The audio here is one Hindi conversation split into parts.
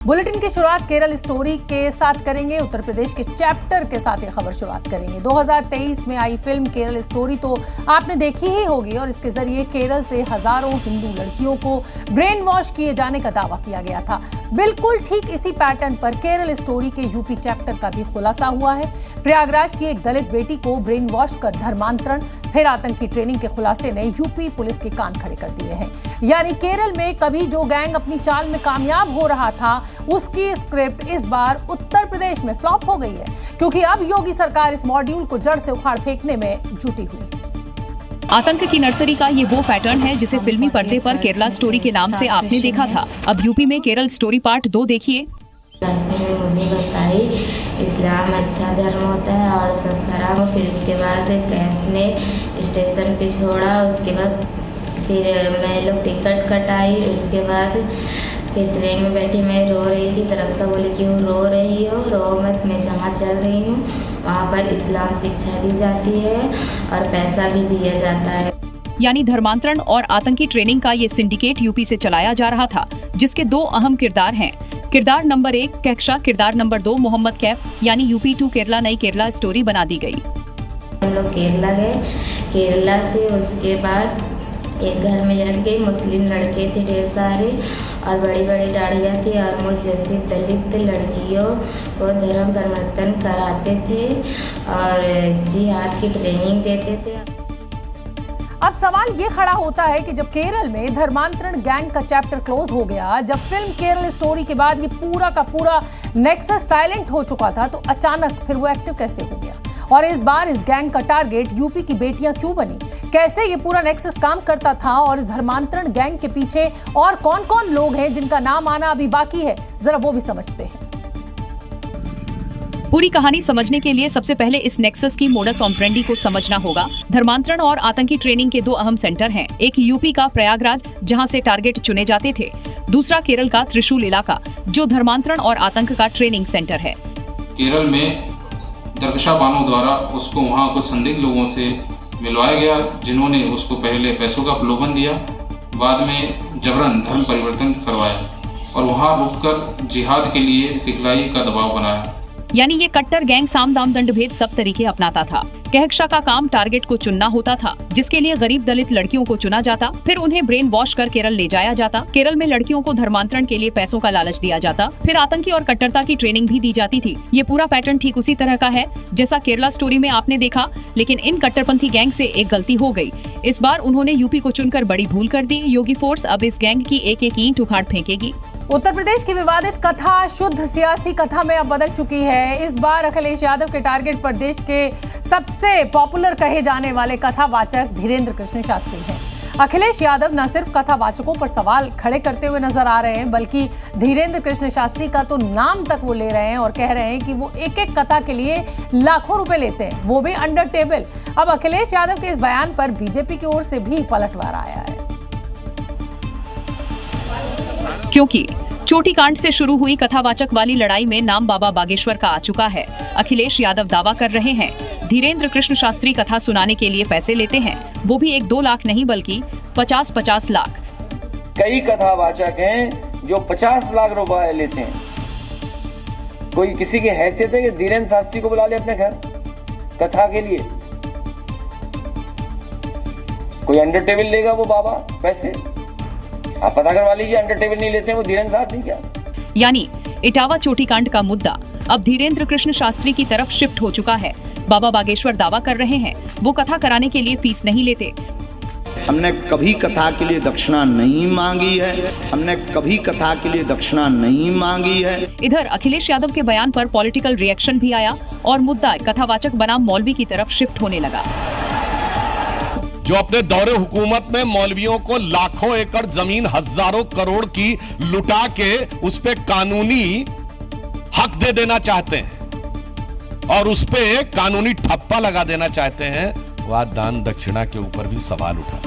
बुलेटिन की शुरुआत केरल स्टोरी के साथ करेंगे। उत्तर प्रदेश के चैप्टर के साथ ये खबर शुरुआत करेंगे। 2023 में आई फिल्म केरल स्टोरी तो आपने देखी ही होगी और इसके जरिए केरल से हजारों हिंदू लड़कियों को ब्रेन वॉश किए जाने का दावा किया गया था। बिल्कुल ठीक इसी पैटर्न पर केरल स्टोरी के यूपी चैप्टर का भी खुलासा हुआ है। प्रयागराज की एक दलित बेटी को ब्रेन वॉश कर धर्मांतरण फिर आतंकी ट्रेनिंग के खुलासे ने यूपी पुलिस के कान खड़े कर दिए हैं। यानी केरल में कभी जो गैंग अपनी चाल में कामयाब हो रहा था, उसकी स्क्रिप्ट इस बार उत्तर प्रदेश में फ्लॉप हो गई है, क्योंकि अब योगी सरकार इस मॉड्यूल को जड़ से उखाड़ फेंकने में जुटी हुई है। आतंक की नर्सरी का ये वो पैटर्न है जिसे फिल्मी पर्दे पर केरला स्टोरी के नाम से आपने देखा था। अब यूपी में केरल स्टोरी पार्ट 2 देखिए। रास्ते में मुझे बताई इस्लाम अच्छा धर्म होता है और सब खराब। फिर उसके बाद कैफ ने स्टेशन पे छोड़ा। उसके बाद फिर मैं लोग टिकट कटाई। उसके बाद फिर ट्रेन में बैठी, मैं रो रही थी। तरक्सा बोली क्यों रो रही हो? रो मत, मैं जहाँ चल रही हूँ वहाँ पर इस्लाम शिक्षा दी जाती है और पैसा भी दिया जाता है। यानी धर्मांतरण और आतंकी ट्रेनिंग का ये सिंडिकेट यूपी से चलाया जा रहा था, जिसके 2 अहम किरदार हैं। किरदार नंबर 1 कैक्शा, किरदार नंबर 2 मोहम्मद कैफ। यानी यूपी टू केरला नई केरला स्टोरी बना दी गई। हम लोग केरला गए। केरला से उसके बाद एक घर में लग गए। मुस्लिम लड़के थे ढेर सारे और बड़ी बड़ी दाढ़ियाँ थी और मुझ जैसी दलित लड़कियों को धर्म परिवर्तन कराते थे और जिहाद की ट्रेनिंग देते थे। अब सवाल ये खड़ा होता है कि जब केरल में धर्मांतरण गैंग का चैप्टर क्लोज हो गया, जब फिल्म केरल स्टोरी के बाद ये पूरा का पूरा नेक्सस साइलेंट हो चुका था, तो अचानक फिर वो एक्टिव कैसे हो गया? और इस बार इस गैंग का टारगेट यूपी की बेटियां क्यों बनी? कैसे ये पूरा नेक्सस काम करता था और इस धर्मांतरण गैंग के पीछे और कौन कौन लोग हैं जिनका नाम आना अभी बाकी है, जरा वो भी समझते हैं। पूरी कहानी समझने के लिए सबसे पहले इस नेक्सस की मोडस ऑपरेंडी को समझना होगा। धर्मांतरण और आतंकी ट्रेनिंग के 2 अहम सेंटर हैं। एक यूपी का प्रयागराज, जहां से टारगेट चुने जाते थे। दूसरा केरल का त्रिशूल इलाका, जो धर्मांतरण और आतंक का ट्रेनिंग सेंटर है। केरल में दरकशा बानों द्वारा उसको वहाँ कुछ संदिग्ध लोगों से मिलवाया गया, जिन्होंने उसको पहले पैसों का प्रलोभन दिया, बाद में जबरन धर्म परिवर्तन करवाया और वहाँ रुककर जिहाद के लिए सिखलाई का दबाव बनाया। यानी ये कट्टर गैंग साम दाम दंड भेद सब तरीके अपनाता था। कहकशा का काम टारगेट को चुनना होता था, जिसके लिए गरीब दलित लड़कियों को चुना जाता, फिर उन्हें ब्रेन वॉश कर केरल ले जाया जाता। केरल में लड़कियों को धर्मांतरण के लिए पैसों का लालच दिया जाता, फिर आतंकी और कट्टरता की ट्रेनिंग भी दी जाती थी। ये पूरा पैटर्न ठीक उसी तरह का है जैसा केरला स्टोरी में आपने देखा, लेकिन इन कट्टरपंथी गैंग से एक गलती हो गई। इस बार उन्होंने यूपी को चुनकर बड़ी भूल कर दी। योगी फोर्स अब इस गैंग की एक एक ईंट उखाड़ फेंकेगी। उत्तर प्रदेश की विवादित कथा शुद्ध सियासी कथा में अब बदल चुकी है। इस बार अखिलेश यादव के टारगेट पर देश के सबसे पॉपुलर कहे जाने वाले कथावाचक धीरेन्द्र कृष्ण शास्त्री हैं। अखिलेश यादव न सिर्फ कथावाचकों पर सवाल खड़े करते हुए नजर आ रहे हैं, बल्कि धीरेन्द्र कृष्ण शास्त्री का तो नाम तक वो ले रहे हैं और कह रहे हैं कि वो एक एक कथा के लिए लाखों रुपए लेते हैं, वो भी अंडर टेबल। अब अखिलेश यादव के इस बयान पर बीजेपी की ओर से भी पलटवार आया है, क्योंकि चोटी कांड से शुरू हुई कथावाचक वाली लड़ाई में नाम बाबा बागेश्वर का आ चुका है। अखिलेश यादव दावा कर रहे हैं धीरेन्द्र कृष्ण शास्त्री कथा सुनाने के लिए पैसे लेते हैं, वो भी 1-2 लाख नहीं बल्कि 50-50 लाख। कई कथावाचक हैं जो 50 लाख रुपए लेते हैं। कोई किसी की हैसियत है कि धीरेन्द्र शास्त्री को बुला ले अपने घर कथा के लिए? कोई अंडर टेबल लेगा वो बाबा पैसे? आप पता करवा लीजिए, अंडर टेबल नहीं लेते हैं वो धीरेन्द्र शास्त्री क्या? यानी इटावा चोटी कांड का मुद्दा अब धीरेन्द्र कृष्ण शास्त्री की तरफ शिफ्ट हो चुका है। बाबा बागेश्वर दावा कर रहे हैं वो कथा कराने के लिए फीस नहीं लेते। हमने कभी कथा के लिए दक्षिणा नहीं मांगी है। हमने कभी कथा के लिए दक्षिणा नहीं मांगी है। इधर अखिलेश यादव के बयान पर पॉलिटिकल रिएक्शन भी आया और मुद्दा कथावाचक बनाम मौलवी की तरफ शिफ्ट होने लगा। जो अपने दौरे हुकूमत में मौलवियों को लाखों एकड़ जमीन हजारों करोड़ की लुटा के उस पे कानूनी हक दे देना चाहते हैं और उस पे कानूनी ठप्पा लगा देना चाहते हैं, वह दान दक्षिणा के ऊपर भी सवाल उठा।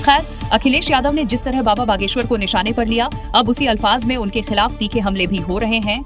खैर, अखिलेश यादव ने जिस तरह बाबा बागेश्वर को निशाने पर लिया, अब उसी अल्फाज में उनके खिलाफ तीखे हमले भी हो रहे हैं।